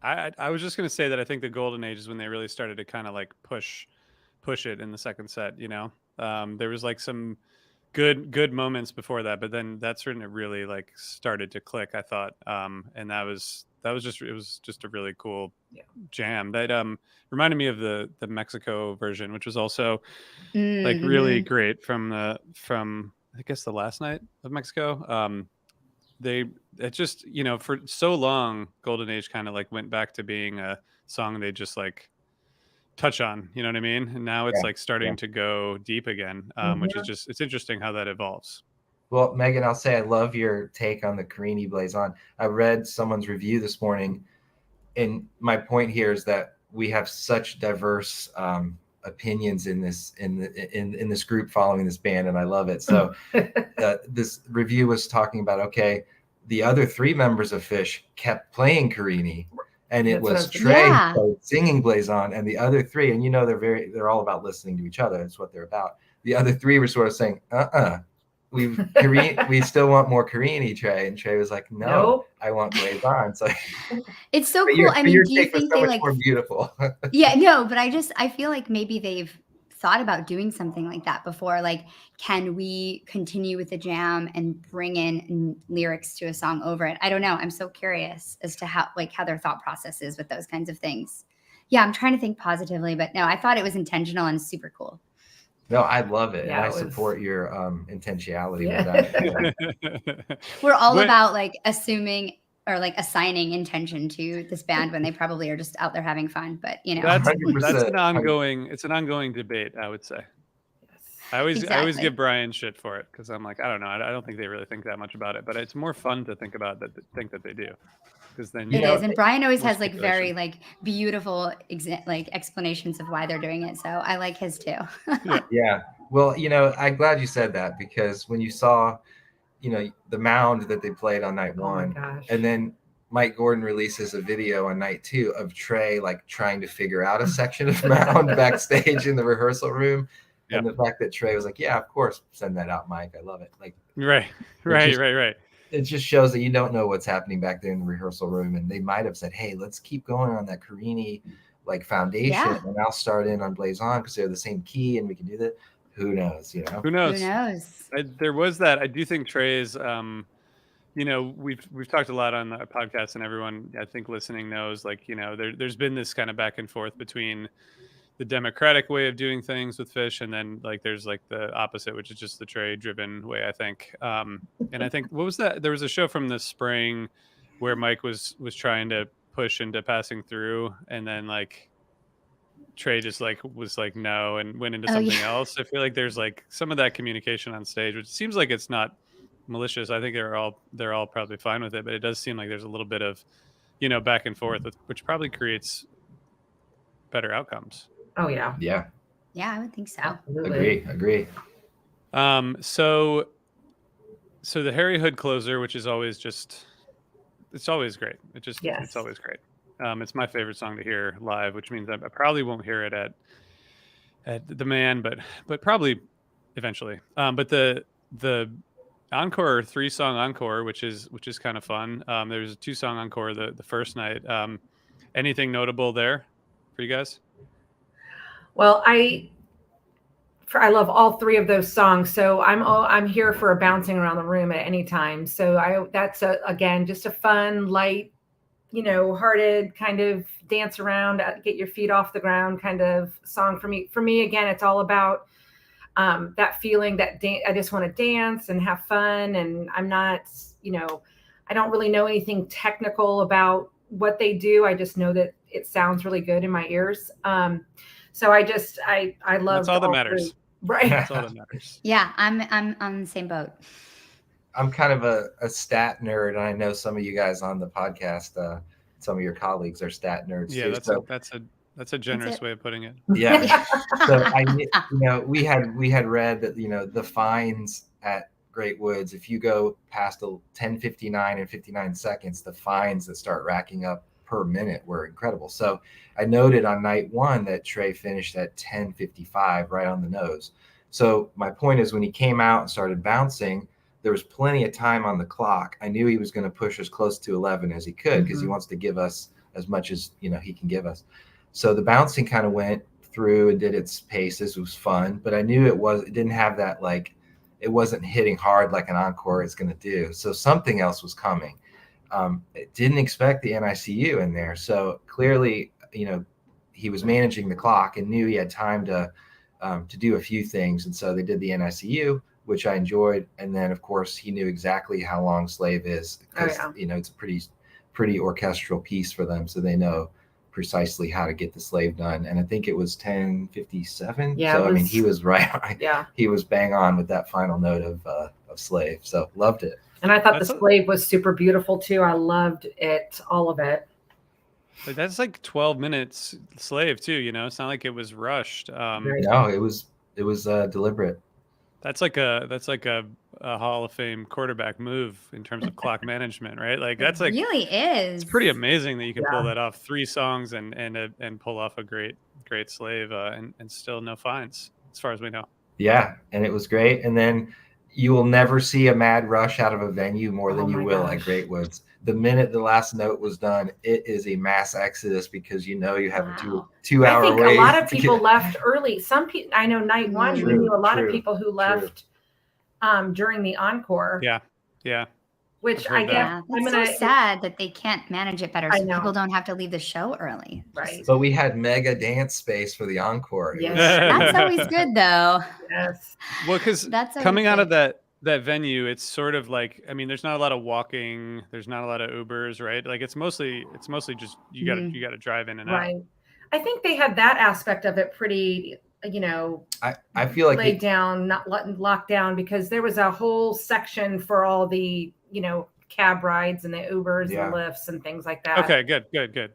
I was just going to say that I think the golden age is when they really started to kind of like push it in the second set, you know. There was like some good moments before that, but then that's when it really like started to click, I thought. And it was just a really cool jam that reminded me of the Mexico version, which was also like really great from I guess the last night of Mexico. It just, you know, for so long Golden Age kind of like went back to being a song they just like touch on, you know what I mean? And now it's like starting to go deep again, which is just, it's interesting how that evolves. Well, Megan, I'll say I love your take on the Carini Blaze On. I read someone's review this morning, and my point here is that we have such diverse opinions in this in this group following this band, and I love it. So this review was talking about, okay, the other three members of Fish kept playing Carini, and it was Trey singing Blaze On, and the other three, and you know they're all about listening to each other. That's what they're about. The other three were sort of saying, we still want more Carini, Trey. And Trey was like, no, I want Blaze On. So it's so cool. I mean, do you think they like more beautiful? Yeah, no, but I feel like maybe they've thought about doing something like that before. Like, can we continue with the jam and bring in lyrics to a song over it? I don't know. I'm so curious as to how their thought process is with those kinds of things. Yeah, I'm trying to think positively, but no, I thought it was intentional and super cool. No, I love it. Yeah, and I support your intentionality with that. We're all about like assuming or like assigning intention to this band when they probably are just out there having fun. But you know, that's an ongoing debate, I would say. I always give Brian shit for it because I'm like, I don't know, I don't think they really think that much about it, but it's more fun to think about that they do. Because then it is, and Brian always has like very like beautiful like explanations of why they're doing it. So I like his too. Yeah. Well, you know, I'm glad you said that, because when you saw, you know, the Mound that they played on night one, and then Mike Gordon releases a video on night two of Trey like trying to figure out a section of Mound backstage in the rehearsal room. Yep. And the fact that Trey was like, yeah, of course, send that out, Mike. I love it. Like, right. It just shows that you don't know what's happening back there in the rehearsal room. And they might have said, hey, let's keep going on that Carini like foundation, and I'll start in on Blaze On because they're the same key and we can do that. Who knows? You know, who knows? There was that. I do think Trey's, you know, we've talked a lot on the podcast, and everyone I think listening knows, like, you know, there's been this kind of back and forth between the democratic way of doing things with Fish, and then like there's like the opposite, which is just the Trey driven way, I think. And I think, what was that? There was a show from the spring where Mike was trying to push into Passing Through, and then like Trey just like was like no and went into something else. I feel like there's like some of that communication on stage, which seems like it's not malicious. I think they're all probably fine with it, but it does seem like there's a little bit of, you know, back and forth, which probably creates better outcomes. Oh yeah. Yeah, I would think so. Absolutely. Agree. So the Harry Hood closer, which is always just, it's always great. It's always great. It's my favorite song to hear live, which means I probably won't hear it at the Man, but probably eventually. But the encore, 3-song encore, which is kind of fun. There's a 2-song encore the first night. Anything notable there for you guys? Well, I love all three of those songs. So I'm here for a bouncing around the room at any time. So that's again, just a fun, light, hearted kind of dance around, get your feet off the ground kind of song for me. For me, again, it's all about that feeling that I just want to dance and have fun. And I'm not, I don't really know anything technical about what they do. I just know that it sounds really good in my ears. So I love. That's all that matters. Right. That's all that matters. Yeah, I'm on the same boat. I'm kind of a stat nerd, and I know some of you guys on the podcast, some of your colleagues are stat nerds Yeah, too. that's a generous way of putting it. Yeah. So we had read that the fines at Great Woods, if you go past 10:59 and 59 seconds, the fines that start racking up per minute were incredible. So I noted on night one that Trey finished at 10:55, right on the nose. So my point is, when he came out and started bouncing, there was plenty of time on the clock. I knew he was going to push as close to 11 as he could, because he wants to give us as much as he can give us. So the bouncing kind of went through and did its paces. It was fun, but I knew it didn't have that, like, it wasn't hitting hard like an encore is going to do. So something else was coming. It didn't expect the NICU in there. So clearly, he was managing the clock and knew he had time to do a few things. And so they did the NICU, which I enjoyed. And then, of course, he knew exactly how long Slave is, because it's a pretty orchestral piece for them. So they know precisely how to get the Slave done. And I think it was 10:57. Yeah. So he was right. Yeah. He was bang on with that final note of Slave. So loved it. And I thought the Slave was super beautiful too. I loved it, all of it. That's like 12 minutes Slave too. It's not like it was rushed. No, it was deliberate. That's like a Hall of Fame quarterback move in terms of clock management, right? Like that's like, it really is. It's pretty amazing that you can pull that off. 3 songs and pull off a great Slave and still no fines, as far as we know. Yeah, and it was great. And then you will never see a mad rush out of a venue more than you will at Great Woods. The minute the last note was done, it is a mass exodus, because you have a 2 hour wait. I think a lot of people left early. Some people, I know night one, we knew a lot of people who left during the encore. Yeah. Which I guess it's so sad that they can't manage it better, so people don't have to leave the show early. Right. But we had mega dance space for the encore. Yes. That's always good, though. Yes. Well, because coming out of that venue, it's sort of like, there's not a lot of walking, there's not a lot of Ubers, right? Like it's mostly just you gotta drive in and out. Right. I think they had that aspect of it pretty, I feel like laid down, not locked down, because there was a whole section for all the cab rides and the Ubers and Lyfts and things like that. Okay, good.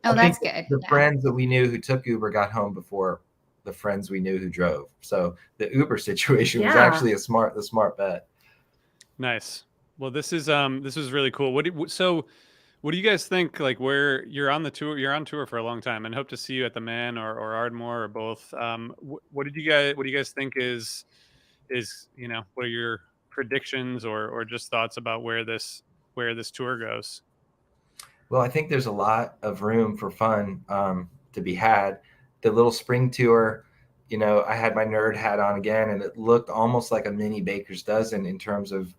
Oh, that's good. The friends that we knew who took Uber got home before the friends we knew who drove. So the Uber situation was actually the smart bet. Nice. Well, this is really cool. What do you guys think? Like, where you're on tour for a long time, and hope to see you at the Man or Ardmore or both. What do you guys think is what are your predictions or just thoughts about where this tour goes? Well, I think there's a lot of room for fun to be had. The little spring tour, I had my nerd hat on again, and it looked almost like a mini Baker's Dozen in terms of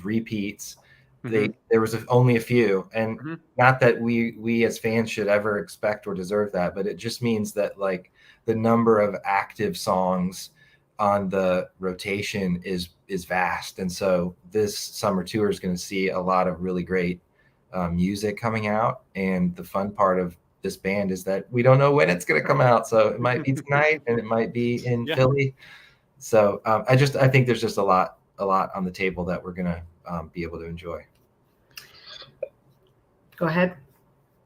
repeats. There was only a few, and not that we as fans should ever expect or deserve that, but it just means that, like, the number of active songs on the rotation is vast. And so this summer tour is going to see a lot of really great music coming out. And the fun part of this band is that we don't know when it's going to come out. So it might be tonight and it might be in Philly. So I think there's just a lot on the table that we're going to be able to enjoy. Go ahead.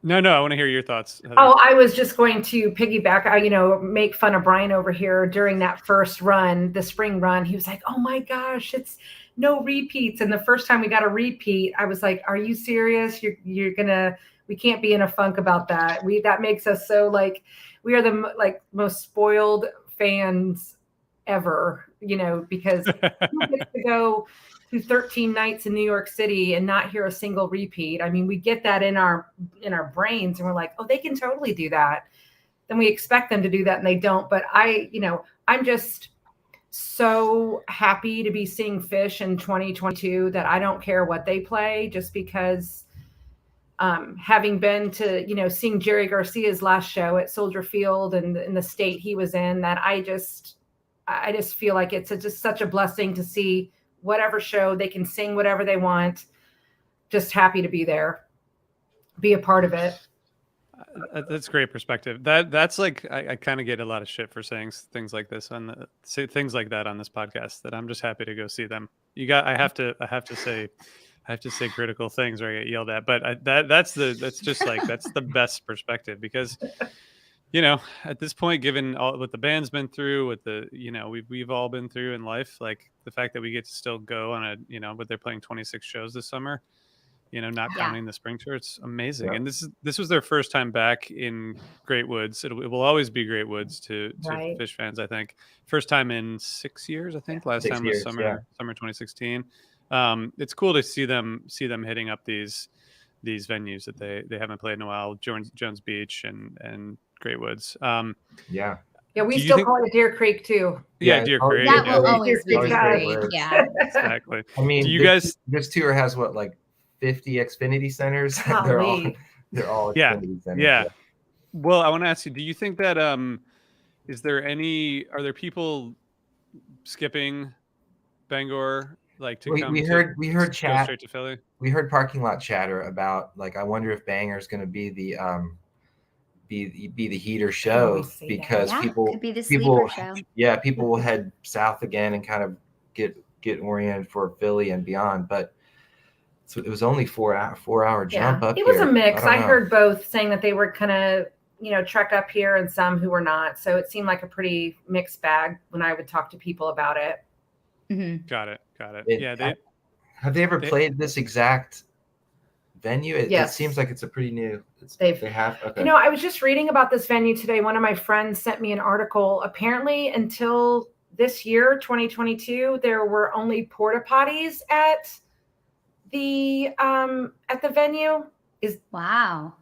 No, I want to hear your thoughts, Heather. Oh, I was just going to piggyback. Make fun of Brian over here during that first run, the spring run. He was like, "Oh my gosh, it's no repeats." And the first time we got a repeat, I was like, "Are you serious? We can't be in a funk about that. That makes us so, like, we are the most spoiled fans ever, because who gets to go to 13 nights in New York City and not hear a single repeat? We get that in our brains, and we're like, oh, they can totally do that. Then we expect them to do that, and they don't. But I'm just so happy to be seeing Fish in 2022 that I don't care what they play, just because having been to, seeing Jerry Garcia's last show at Soldier Field and in the state he was in, that I just feel like it's just such a blessing to see whatever show they can sing, whatever they want. Just happy to be there, be a part of it. That's great perspective. That's like, I kind of get a lot of shit for saying things like this things like that on this podcast, that I'm just happy to go see them. I have to say critical things or I get yelled at, but that's the best perspective, because, at this point, given all what the band's been through, with the, we've all been through in life, like the fact that we get to still go on but they're playing 26 shows this summer, not counting the spring tour. It's amazing. Yeah. And this was their first time back in Great Woods. It will always be Great Woods to Fish fans, I think. First time in 6 years, I think. Last time was summer 2016. It's cool to see them hitting up these venues that they haven't played in a while, Jones Beach and Great Woods. Yeah, we still call it Deer Creek too. Yeah, Deer Creek. That will always be Deer Creek. Yeah, exactly. I mean, do you guys? This tour has what, like 50 Xfinity centers? they're all Xfinity centers. Yeah. Well, I want to ask you, do you think that are there people skipping Bangor, like to come? We heard chat. Go straight to Philly. We heard parking lot chatter about, like, I wonder if Bangor is going to be the be the heater show, because people could be the sleeper show. Yeah, people will head south again and kind of get oriented for Philly and beyond. But so it was only 4-hour jump up. It was a mix. I heard both saying that they were kind of trek up here, and some who were not. So it seemed like a pretty mixed bag when I would talk to people about it. Mm-hmm. Got it. Have they ever played this exact venue? It seems like it's a pretty new. They have. Okay. I was just reading about this venue today. One of my friends sent me an article. Apparently, until this year, 2022, there were only porta potties at the venue. Wow.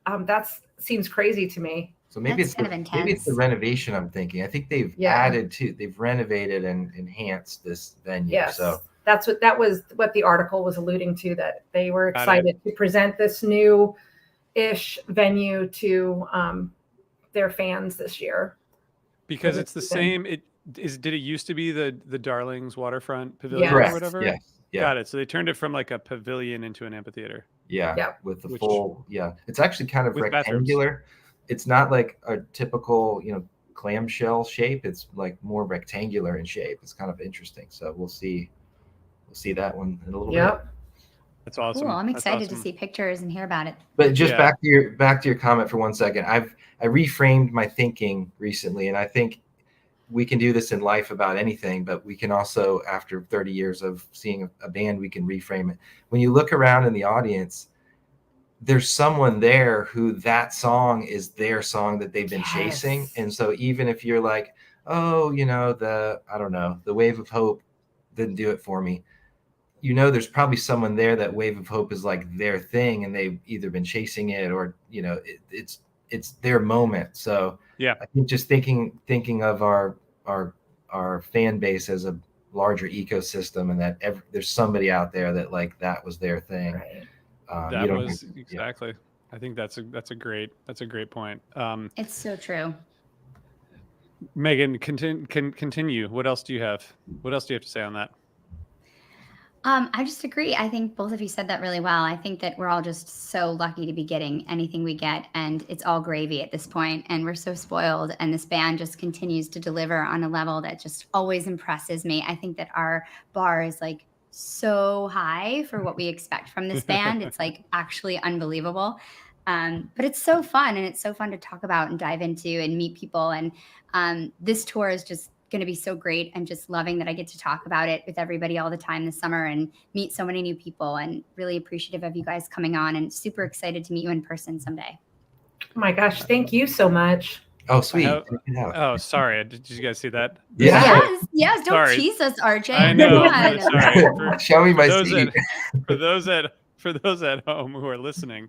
That seems crazy to me. So maybe it's the renovation I'm thinking. I think they've they've renovated and enhanced this venue. Yes. So that was what the article was alluding to, that they were excited to present this new-ish venue to their fans this year. Because it's the same. Did it used to be the Darlings Waterfront Pavilion or whatever? Yes. Yeah. Got it. So they turned it from like a pavilion into an amphitheater. Yeah. With the full. Yeah. It's actually kind of rectangular. Bathrooms. It's not like a typical, clamshell shape. It's like more rectangular in shape. It's kind of interesting. So we'll see that one in a little bit. That's awesome. Cool. I'm excited to see pictures and hear about it. But just back to your comment for 1 second. I reframed my thinking recently, and I think we can do this in life about anything, but we can also, after 30 years of seeing a band, we can reframe it. When you look around in the audience, there's someone there who that song is their song that they've been chasing. And so even if you're like, oh, the Wave of Hope didn't do it for me, there's probably someone there that Wave of Hope is like their thing, and they've either been chasing it or, it's their moment. So I think just thinking of our fan base as a larger ecosystem, and that there's somebody out there that like that was their thing. Right. Exactly. I think that's a great point. It's so true. Megan, continue. What else do you have? What else do you have to say on that? I just agree. I think both of you said that really well. I think that we're all just so lucky to be getting anything we get, and it's all gravy at this point, and we're so spoiled, and this band just continues to deliver on a level that just always impresses me. I think that our bar is like so high for what we expect from this band. It's like actually unbelievable. But it's so fun, and it's so fun to talk about and dive into and meet people. And this tour is just going to be so great. I'm just loving that I get to talk about it with everybody all the time this summer and meet so many new people, and really appreciative of you guys coming on, and super excited to meet you in person someday. Oh my gosh. Thank you so much. Oh, sweet. Oh, sorry. Did you guys see that? Yes. Don't tease us, RJ. I know. Sorry. Show me my seat. For those at home who are listening,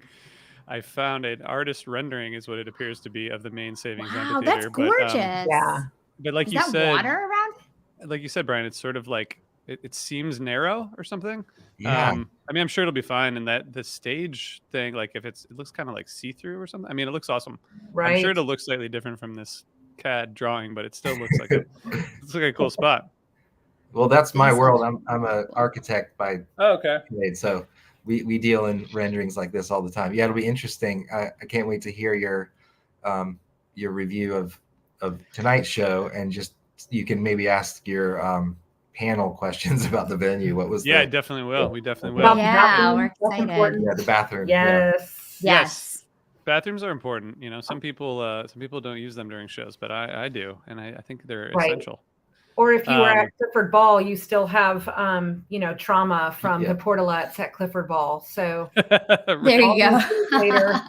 I found an artist rendering, is what it appears to be, of the main Savings Amphitheater. That's gorgeous. But like is you that said, water around? like you said, Brian, it's sort of like it seems narrow or something. Yeah. I mean, I'm sure it'll be fine. And that the stage thing, like if it looks kind of like see-through or something. I mean, it looks awesome. Right. I'm sure it'll look slightly different from this CAD drawing, but it still looks like a cool spot. Well, that's my world. I'm an architect by okay. trade, so we deal in renderings like this all the time. Yeah, it'll be interesting. I can't wait to hear your review of tonight's show, and just you can maybe ask your panel questions about the venue. What was I definitely will. We definitely will. Yeah, we're excited. Yeah, the bathroom. Yes. Bathrooms are important. Some people don't use them during shows, but I do, and I think they're essential. Or if you were at Clifford Ball, you still have trauma from the portalettes at Clifford Ball. So there you go. Later.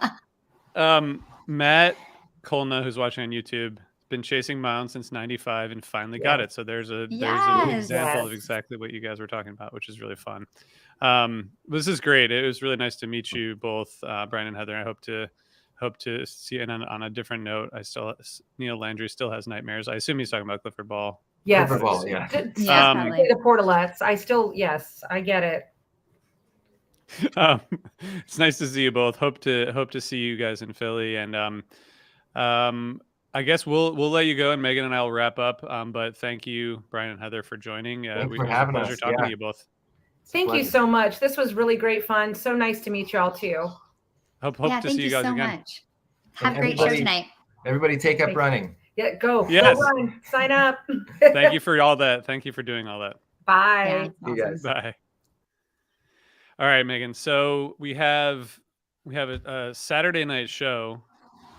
Matt Kolna, who's watching on YouTube, been chasing Mound since '95 and finally got it. So there's an example of exactly what you guys were talking about, which is really fun. This is great. It was really nice to meet you both, Brian and Heather. I hope to see it on a different note. Neil Landry still has nightmares. I assume he's talking about Clifford Ball. Yes. Clifford Ball, yeah. The portalettes. I get it. It's nice to see you both. Hope to see you guys in Philly, and I guess we'll let you go, and Megan and I will wrap up. But thank you, Brian and Heather, for joining. Thanks for having us. Pleasure talking to you both. Thank you so much. This was really great fun. So nice to meet you all too. Hope to see you guys again. Much. Have a great show tonight. Everybody take up running. Yeah, go. Yes. Go run. Sign up. Thank you for all that. Thank you for doing all that. Bye. See you guys. Bye. All right, Megan. So we have a Saturday night show,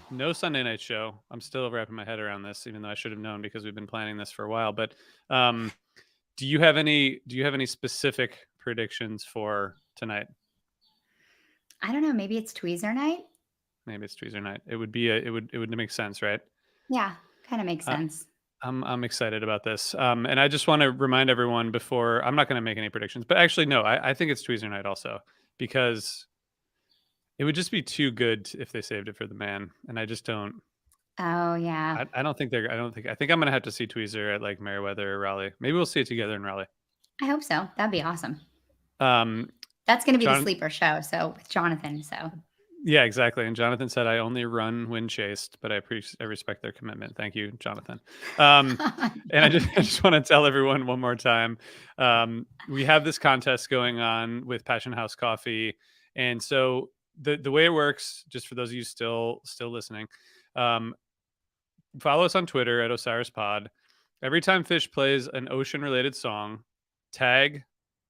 no Sunday night show. I'm still wrapping my head around this, even though I should have known because we've been planning this for a while. But do you have any specific predictions for tonight? I don't know. Maybe it's Tweezer night. Maybe it's Tweezer night. It would make sense, right? Yeah, kind of makes sense. I'm excited about this. And I just want to remind everyone before, I'm not going to make any predictions, but actually, no, I think it's Tweezer night also, because it would just be too good if they saved it for the man. And I just don't. Oh yeah. I think I'm going to have to see Tweezer at like Meriwether or Raleigh. Maybe we'll see it together in Raleigh. I hope so. That'd be awesome. That's going to be the sleeper show. So with Jonathan, so. Yeah, exactly. And Jonathan said, I only run when chased, but I respect their commitment. Thank you, Jonathan. And I just want to tell everyone one more time, we have this contest going on with Passion House Coffee. And so the way it works, just for those of you still listening, follow us on Twitter at OsirisPod. Every time Fish plays an ocean related song, tag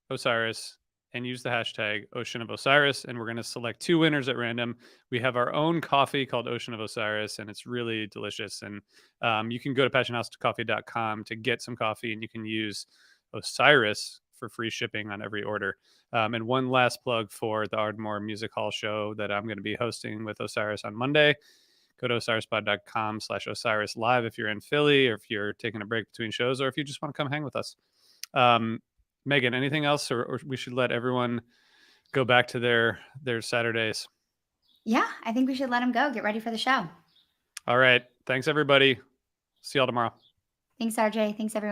Osiris and use the hashtag Ocean of Osiris, and we're going to select 2 winners at random. We have our own coffee called Ocean of Osiris, and it's really delicious. And you can go to passionhousecoffee.com to get some coffee, and you can use Osiris for free shipping on every order. And one last plug for the Ardmore Music Hall show that I'm going to be hosting with Osiris on Monday. Go to osirispod.com/Osiris live if you're in Philly, or if you're taking a break between shows, or if you just want to come hang with us. Megan, anything else, or we should let everyone go back to their Saturdays? Yeah, I think we should let them go. Get ready for the show. All right. Thanks, everybody. See y'all tomorrow. Thanks, RJ. Thanks, everyone.